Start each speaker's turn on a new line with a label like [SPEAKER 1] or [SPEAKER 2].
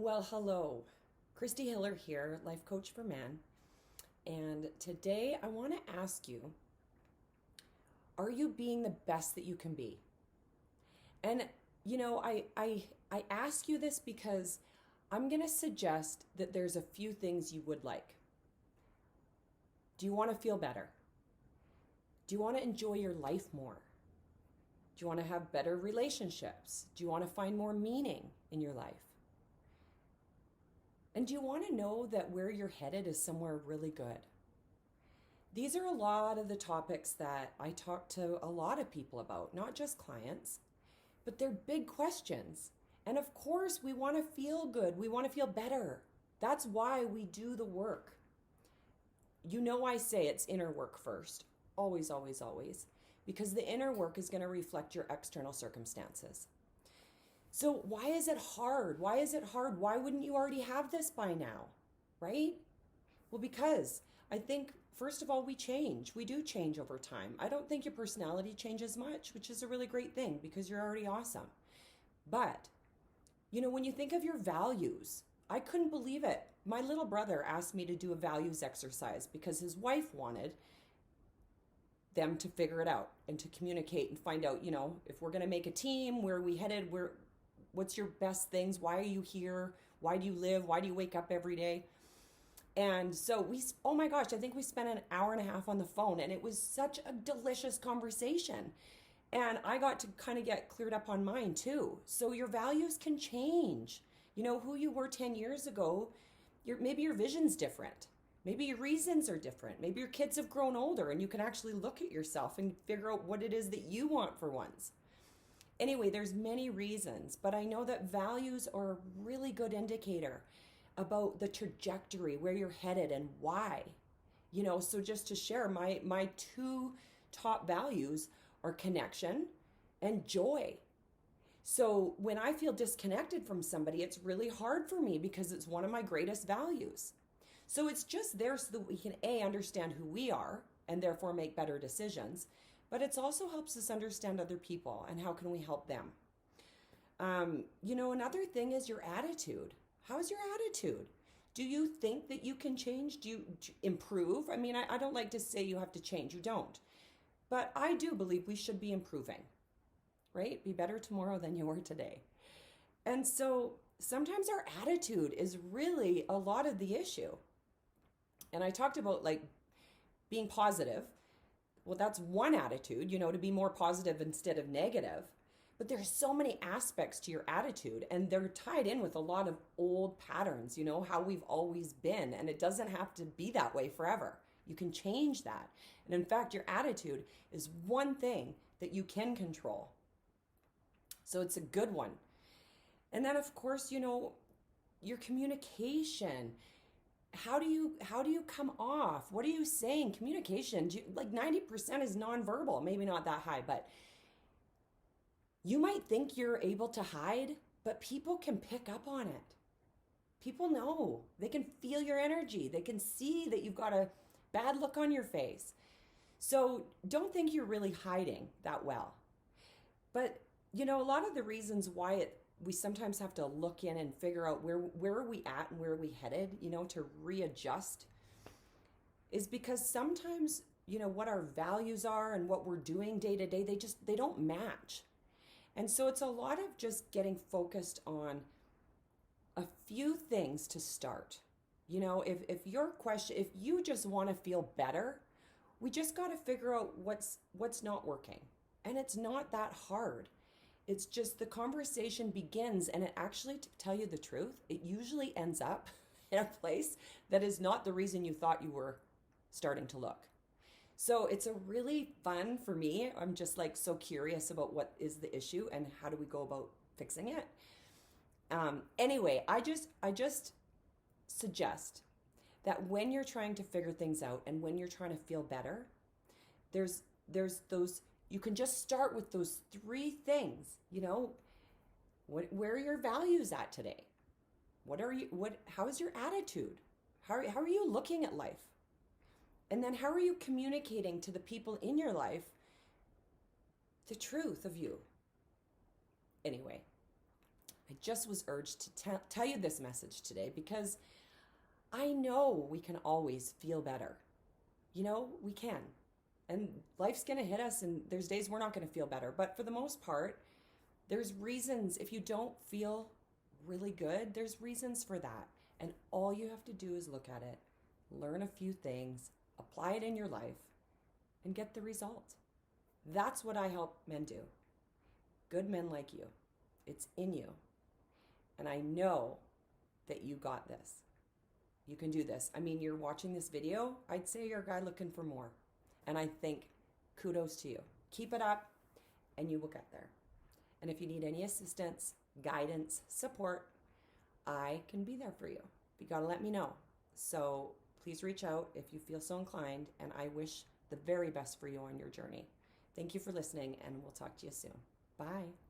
[SPEAKER 1] Well, hello. Kristi Hiller here, life coach for men. And today I want to ask you, are you being the best that you can be? And I ask you this because I'm going to suggest that there's a few things you would like. Do you want to feel better? Do you want to enjoy your life more? Do you want to have better relationships? Do you want to find more meaning in your life? And do you want to know that where you're headed is somewhere really good? These are a lot of the topics that I talk to a lot of people about, not just clients, but they're big questions. And of course, we want to feel good. We want to feel better. That's why we do the work. You know, I say it's inner work first. Always, always, always. Because the inner work is going to reflect your external circumstances. So why is it hard? Why is it hard? Why wouldn't you already have this by now? Right? Well, because I think, first of all, we change. We do change over time. I don't think your personality changes much, which is a really great thing because you're already awesome. But, when you think of your values, I couldn't believe it. My little brother asked me to do a values exercise because his wife wanted them to figure it out and to communicate and find out, if we're going to make a team, where are we headed, what's your best things? Why are you here? Why do you live? Why do you wake up every day? And so oh my gosh, I think we spent an hour and a half on the phone, and it was such a delicious conversation. And I got to kind of get cleared up on mine too. So your values can change. Who you were 10 years ago, maybe your vision's different. Maybe your reasons are different. Maybe your kids have grown older and you can actually look at yourself and figure out what it is that you want for once. Anyway, there's many reasons, but I know that values are a really good indicator about the trajectory, where you're headed and why. So just to share, my two top values are connection and joy. So when I feel disconnected from somebody, it's really hard for me because it's one of my greatest values. So it's just there so that we can understand who we are and therefore make better decisions. But it also helps us understand other people and how can we help them. Another thing is your attitude. How's your attitude? Do you think that you can change? Do you improve? I mean, I don't like to say you have to change. You don't. But I do believe we should be improving, right? Be better tomorrow than you were today. And so sometimes our attitude is really a lot of the issue. And I talked about being positive. Well, that's one attitude, to be more positive instead of negative. But there's so many aspects to your attitude, and they're tied in with a lot of old patterns, how we've always been. And it doesn't have to be that way forever. You can change that. And in fact, your attitude is one thing that you can control. So it's a good one. And then, of course, your communication. How do you come off? What are you saying? Communication, 90% is nonverbal, maybe not that high, but you might think you're able to hide, but people can pick up on it. People know. They can feel your energy. They can see that you've got a bad look on your face. So don't think you're really hiding that well. But, a lot of the reasons why we sometimes have to look in and figure out where are we at and where are we headed, to readjust, is because sometimes, what our values are and what we're doing day to day, they don't match. And so it's a lot of just getting focused on a few things to start. If you just want to feel better, we just got to figure out what's not working. And it's not that hard. It's just the conversation begins, and it actually, to tell you the truth, it usually ends up in a place that is not the reason you thought you were starting to look. So it's a really fun for me. I'm just so curious about what is the issue and how do we go about fixing it. Anyway, I just suggest that when you're trying to figure things out and when you're trying to feel better, there's those. You can just start with those three things, where are your values at today? How is your attitude? How are you looking at life? And then how are you communicating to the people in your life the truth of you? Anyway, I just was urged to tell you this message today because I know we can always feel better. You know, we can. And life's going to hit us, and there's days we're not going to feel better. But for the most part, there's reasons. If you don't feel really good, there's reasons for that. And all you have to do is look at it, learn a few things, apply it in your life, and get the result. That's what I help men do. Good men like you. It's in you. And I know that you got this. You can do this. I mean, you're watching this video, I'd say you're a guy looking for more. And I think kudos to you. Keep it up and you will get there. And if you need any assistance, guidance, support, I can be there for you. But you got to let me know. So please reach out if you feel so inclined, and I wish the very best for you on your journey. Thank you for listening, and we'll talk to you soon. Bye.